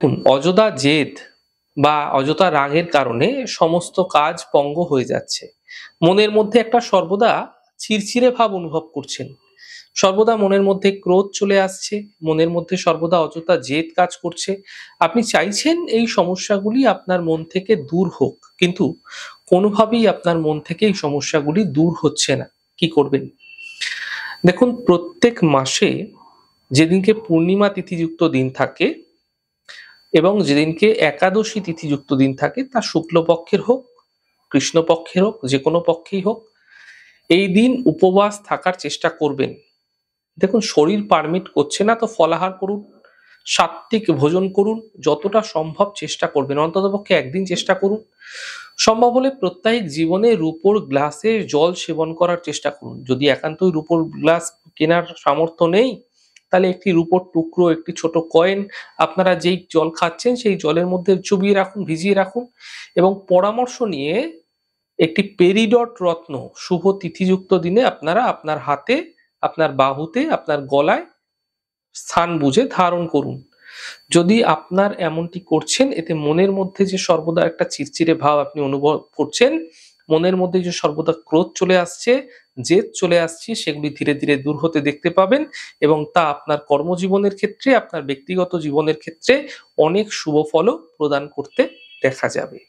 দেখুন, অযথা জেদ বা অযথা রাগের কারণে সমস্ত কাজ পঙ্গ হয়ে যাচ্ছে। মনের মধ্যে একটা সর্বদা চিড়চিড়ে ভাব অনুভব করছেন। সর্বদা মনের মধ্যে ক্রোধ চলে আসছে, মনের মধ্যে সর্বদা অযথা জেদ কাজ করছে। আপনি চাইছেন এই সমস্যাগুলি আপনার মন থেকে দূর হোক, কিন্তু কোনোভাবেই আপনার মন থেকে এই সমস্যাগুলি দূর হচ্ছে না। কি করবেন? দেখুন, প্রত্যেক মাসে যেদিনকে পূর্ণিমা তিথিযুক্ত দিন থাকে এবং যেদিনকে একাদশী তিথিযুক্ত দিন থাকে, তা শুক্লপক্ষের হোক, কৃষ্ণপক্ষের হোক, যেকোনো পক্ষেই হোক, এই দিন উপবাস থাকার চেষ্টা করবেন। দেখুন, শরীর পারমিট করছে না তো ফলাহার করুন, সাত্ত্বিক ভোজন করুন, যতটা সম্ভব চেষ্টা করবেন। অন্ততপক্ষে একদিন চেষ্টা করুন। সম্ভব হলে প্রত্যাহিক জীবনে রূপোর গ্লাসে জল সেবন করার চেষ্টা করুন। যদি একান্তই রূপোর গ্লাস কেনার সামর্থ্য নেই, তাহলে একটি রূপোর টুকরো, একটি ছোট কয়েন আপনারা যেই জল খাচ্ছেন সেই জলের মধ্যে চুবিয়ে রাখুন, ভিজিয়ে রাখুন এবং পরামর্শ নিয়ে একটি পেরিডট রত্ন শুভ তিথিযুক্ত দিনে আপনারা আপনার হাতে, আপনার বাহুতে, আপনার গলায় স্থান বুঝে ধারণ করুন। যদি আপনার এমনটি করছেন, এতে মনের মধ্যে যে সর্বদা একটা চিড়চিড়ে ভাব আপনি অনুভব করছেন, মনের মধ্যে যে সর্বদা ক্রোধ চলে আসছে, জেদ চলে আসছে, সেগুলি ধীরে ধীরে দূর হতে দেখতে পাবেন এবং তা আপনার কর্মজীবনের ক্ষেত্রে, আপনার ব্যক্তিগত জীবনের ক্ষেত্রে অনেক শুভ ফলও প্রদান করতে দেখা যাবে।